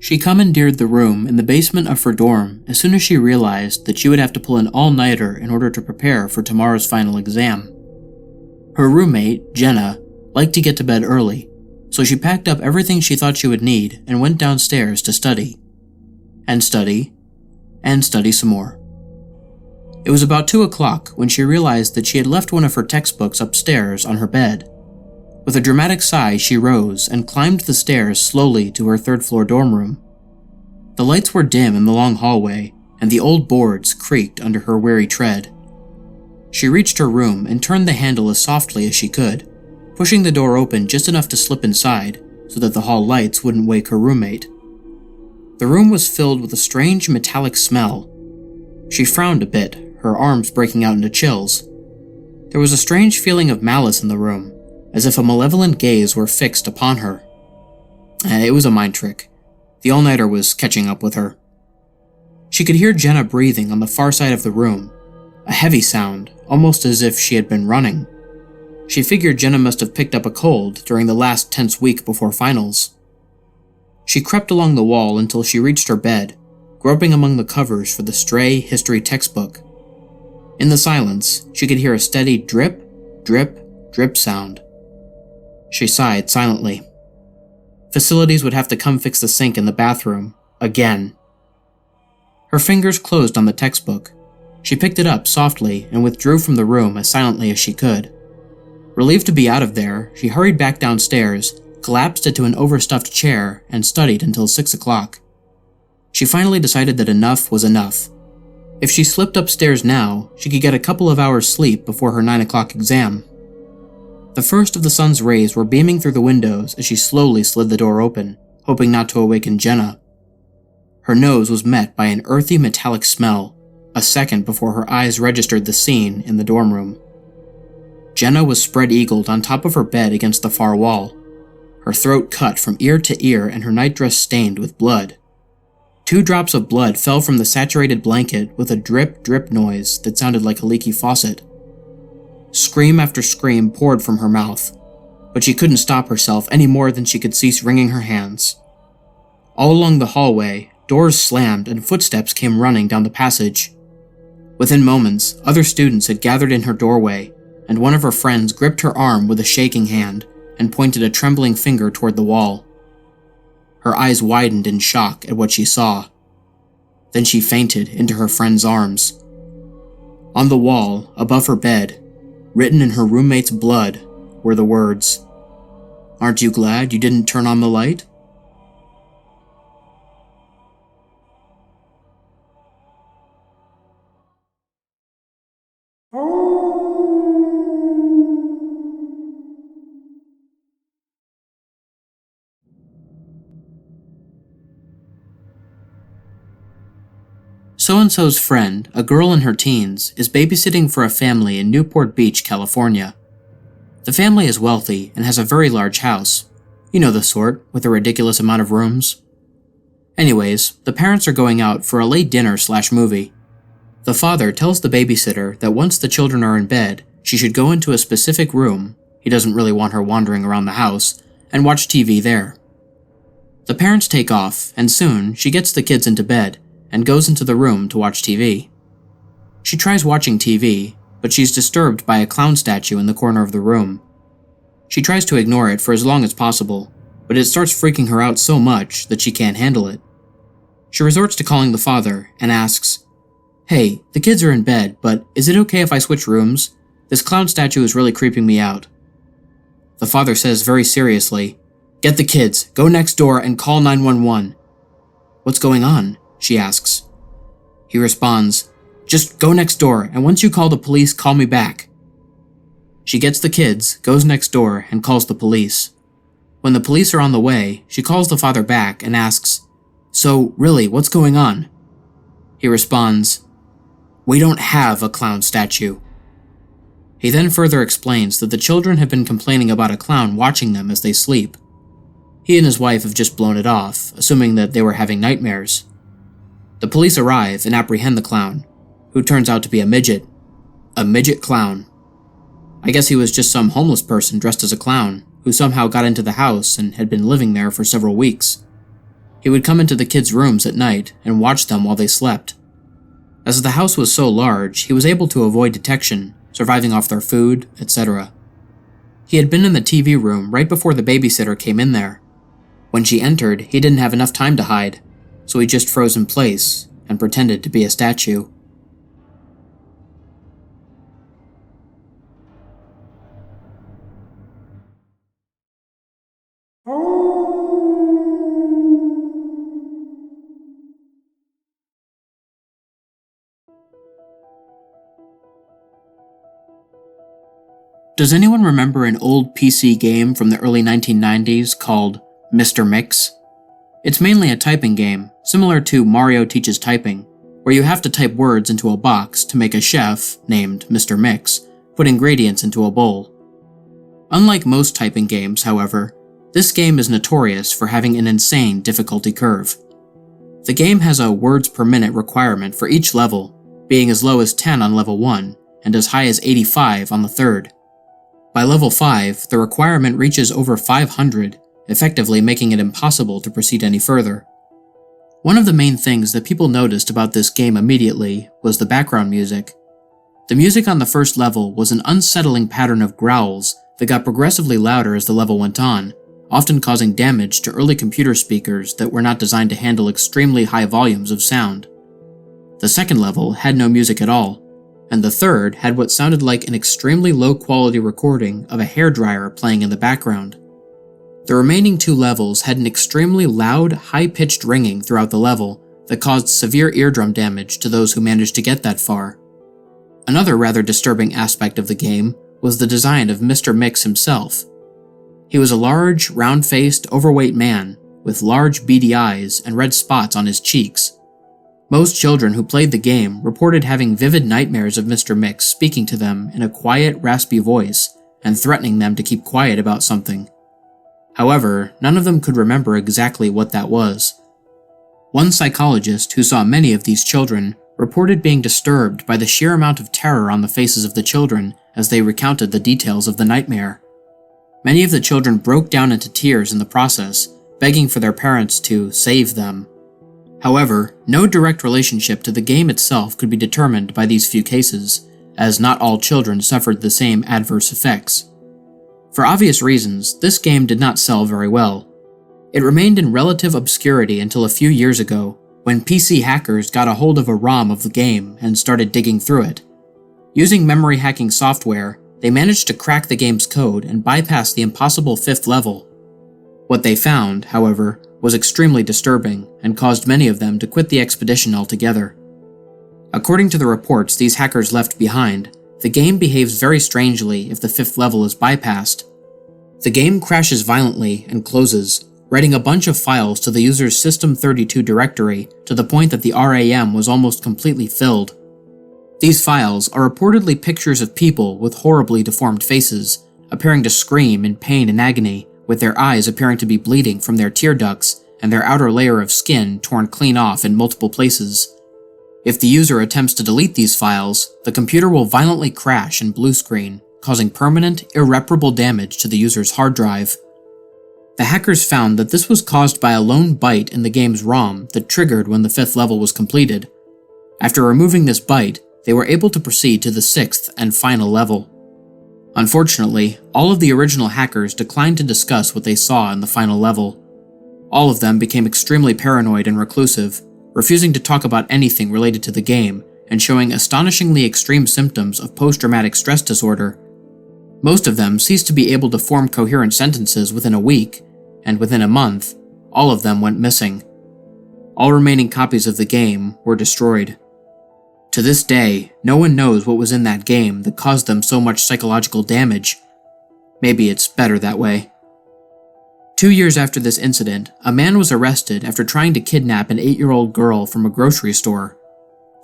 She commandeered the room in the basement of her dorm as soon as she realized that she would have to pull an all-nighter in order to prepare for tomorrow's final exam. Her roommate, Jenna, liked to get to bed early, so she packed up everything she thought she would need and went downstairs to study. And study. And study some more. It was about 2 o'clock when she realized that she had left one of her textbooks upstairs on her bed. With a dramatic sigh, she rose and climbed the stairs slowly to her third-floor dorm room. The lights were dim in the long hallway, and the old boards creaked under her weary tread. She reached her room and turned the handle as softly as she could, pushing the door open just enough to slip inside so that the hall lights wouldn't wake her roommate. The room was filled with a strange metallic smell. She frowned a bit, her arms breaking out into chills. There was a strange feeling of malice in the room, as if a malevolent gaze were fixed upon her. It was a mind trick. The all-nighter was catching up with her. She could hear Jenna breathing on the far side of the room, a heavy sound, almost as if she had been running. She figured Jenna must have picked up a cold during the last tense week before finals. She crept along the wall until she reached her bed, groping among the covers for the stray history textbook. In the silence, she could hear a steady drip, drip, drip sound. She sighed silently. Facilities would have to come fix the sink in the bathroom, again. Her fingers closed on the textbook. She picked it up softly and withdrew from the room as silently as she could. Relieved to be out of there, she hurried back downstairs, collapsed into an overstuffed chair, and studied until 6 o'clock. She finally decided that enough was enough. If she slipped upstairs now, she could get a couple of hours sleep before her 9 o'clock exam. The first of the sun's rays were beaming through the windows as she slowly slid the door open, hoping not to awaken Jenna. Her nose was met by an earthy metallic smell, a second before her eyes registered the scene in the dorm room. Jenna was spread-eagled on top of her bed against the far wall, her throat cut from ear to ear and her nightdress stained with blood. 2 drops of blood fell from the saturated blanket with a drip-drip noise that sounded like a leaky faucet. Scream after scream poured from her mouth, but she couldn't stop herself any more than she could cease wringing her hands. All along the hallway, doors slammed and footsteps came running down the passage. Within moments, other students had gathered in her doorway, and one of her friends gripped her arm with a shaking hand and pointed a trembling finger toward the wall. Her eyes widened in shock at what she saw. Then she fainted into her friend's arms. On the wall, above her bed, written in her roommate's blood, were the words, "Aren't you glad you didn't turn on the light?" So-and-so's friend, a girl in her teens, is babysitting for a family in Newport Beach, California. The family is wealthy and has a very large house. You know the sort, with a ridiculous amount of rooms. Anyways, the parents are going out for a late dinner/movie. The father tells the babysitter that once the children are in bed, she should go into a specific room, he doesn't really want her wandering around the house, and watch TV there. The parents take off, and soon she gets the kids into bed, and goes into the room to watch TV. She tries watching TV, but she's disturbed by a clown statue in the corner of the room. She tries to ignore it for as long as possible, but it starts freaking her out so much that she can't handle it. She resorts to calling the father and asks, "Hey, the kids are in bed, but is it okay if I switch rooms? This clown statue is really creeping me out." The father says very seriously, "Get the kids, go next door and call 911. "What's going on?" she asks. He responds, "Just go next door, and once you call the police, call me back." She gets the kids, goes next door, and calls the police. When the police are on the way, she calls the father back and asks, "So, really, what's going on?" He responds, "We don't have a clown statue." He then further explains that the children have been complaining about a clown watching them as they sleep. He and his wife have just blown it off, assuming that they were having nightmares. The police arrive and apprehend the clown, who turns out to be a midget. A midget clown. I guess he was just some homeless person dressed as a clown, who somehow got into the house and had been living there for several weeks. He would come into the kids' rooms at night and watch them while they slept. As the house was so large, he was able to avoid detection, surviving off their food, etc. He had been in the TV room right before the babysitter came in there. When she entered, he didn't have enough time to hide, so he just froze in place and pretended to be a statue. Does anyone remember an old PC game from the early 1990s called Mr. Mix? It's mainly a typing game, similar to Mario Teaches Typing, where you have to type words into a box to make a chef, named Mr. Mix, put ingredients into a bowl. Unlike most typing games, however, this game is notorious for having an insane difficulty curve. The game has a words per minute requirement for each level, being as low as 10 on level 1 and as high as 85 on the third. By level 5, the requirement reaches over 500, effectively making it impossible to proceed any further. One of the main things that people noticed about this game immediately was the background music. The music on the first level was an unsettling pattern of growls that got progressively louder as the level went on, often causing damage to early computer speakers that were not designed to handle extremely high volumes of sound. The second level had no music at all, and the third had what sounded like an extremely low-quality recording of a hairdryer playing in the background. The remaining 2 levels had an extremely loud, high-pitched ringing throughout the level that caused severe eardrum damage to those who managed to get that far. Another rather disturbing aspect of the game was the design of Mr. Mix himself. He was a large, round-faced, overweight man with large beady eyes and red spots on his cheeks. Most children who played the game reported having vivid nightmares of Mr. Mix speaking to them in a quiet, raspy voice and threatening them to keep quiet about something. However, none of them could remember exactly what that was. One psychologist who saw many of these children reported being disturbed by the sheer amount of terror on the faces of the children as they recounted the details of the nightmare. Many of the children broke down into tears in the process, begging for their parents to save them. However, no direct relationship to the game itself could be determined by these few cases, as not all children suffered the same adverse effects. For obvious reasons, this game did not sell very well. It remained in relative obscurity until a few years ago, when PC hackers got a hold of a ROM of the game and started digging through it. Using memory hacking software, they managed to crack the game's code and bypass the impossible 5th level. What they found, however, was extremely disturbing and caused many of them to quit the expedition altogether. According to the reports these hackers left behind, the game behaves very strangely if the 5th level is bypassed. The game crashes violently and closes, writing a bunch of files to the user's System32 directory to the point that the RAM was almost completely filled. These files are reportedly pictures of people with horribly deformed faces, appearing to scream in pain and agony, with their eyes appearing to be bleeding from their tear ducts and their outer layer of skin torn clean off in multiple places. If the user attempts to delete these files, the computer will violently crash and blue screen, causing permanent, irreparable damage to the user's hard drive. The hackers found that this was caused by a lone byte in the game's ROM that triggered when the 5th level was completed. After removing this byte, they were able to proceed to the 6th and final level. Unfortunately, all of the original hackers declined to discuss what they saw in the final level. All of them became extremely paranoid and reclusive, refusing to talk about anything related to the game and showing astonishingly extreme symptoms of post-traumatic stress disorder. Most of them ceased to be able to form coherent sentences within a week, and within a month, all of them went missing. All remaining copies of the game were destroyed. To this day, no one knows what was in that game that caused them so much psychological damage. Maybe it's better that way. 2 years after this incident, a man was arrested after trying to kidnap an 8-year-old girl from a grocery store.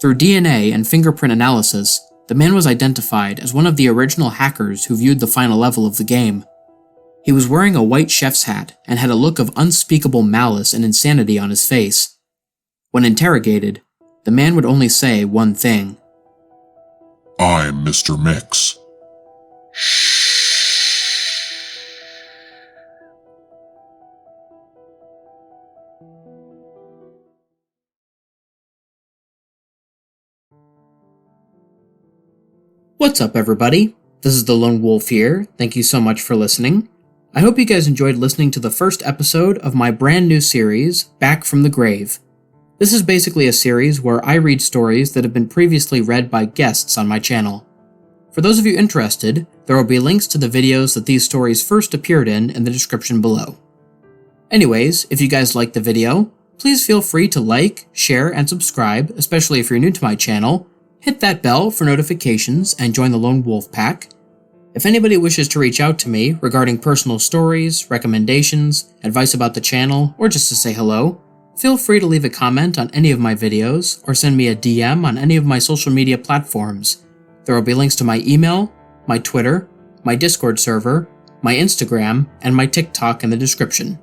Through DNA and fingerprint analysis, the man was identified as one of the original hackers who viewed the final level of the game. He was wearing a white chef's hat and had a look of unspeakable malice and insanity on his face. When interrogated, the man would only say one thing. "I'm Mr. Mix." What's up, everybody? This is the Lone Wolf here. Thank you so much for listening. I hope you guys enjoyed listening to the first episode of my brand new series, Back from the Grave. This is basically a series where I read stories that have been previously read by guests on my channel. For those of you interested, there will be links to the videos that these stories first appeared in the description below. Anyways, if you guys liked the video, please feel free to like, share, and subscribe, especially if you're new to my channel. Hit that bell for notifications and join the Lone Wolf Pack. If anybody wishes to reach out to me regarding personal stories, recommendations, advice about the channel, or just to say hello, feel free to leave a comment on any of my videos or send me a DM on any of my social media platforms. There will be links to my email, my Twitter, my Discord server, my Instagram, and my TikTok in the description.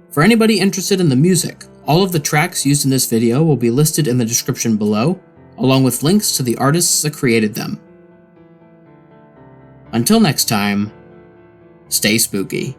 For anybody interested in the music, all of the tracks used in this video will be listed in the description below, along with links to the artists that created them. Until next time, stay spooky.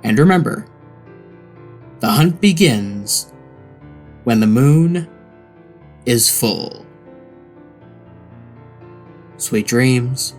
And remember, the hunt begins when the moon is full. Sweet dreams.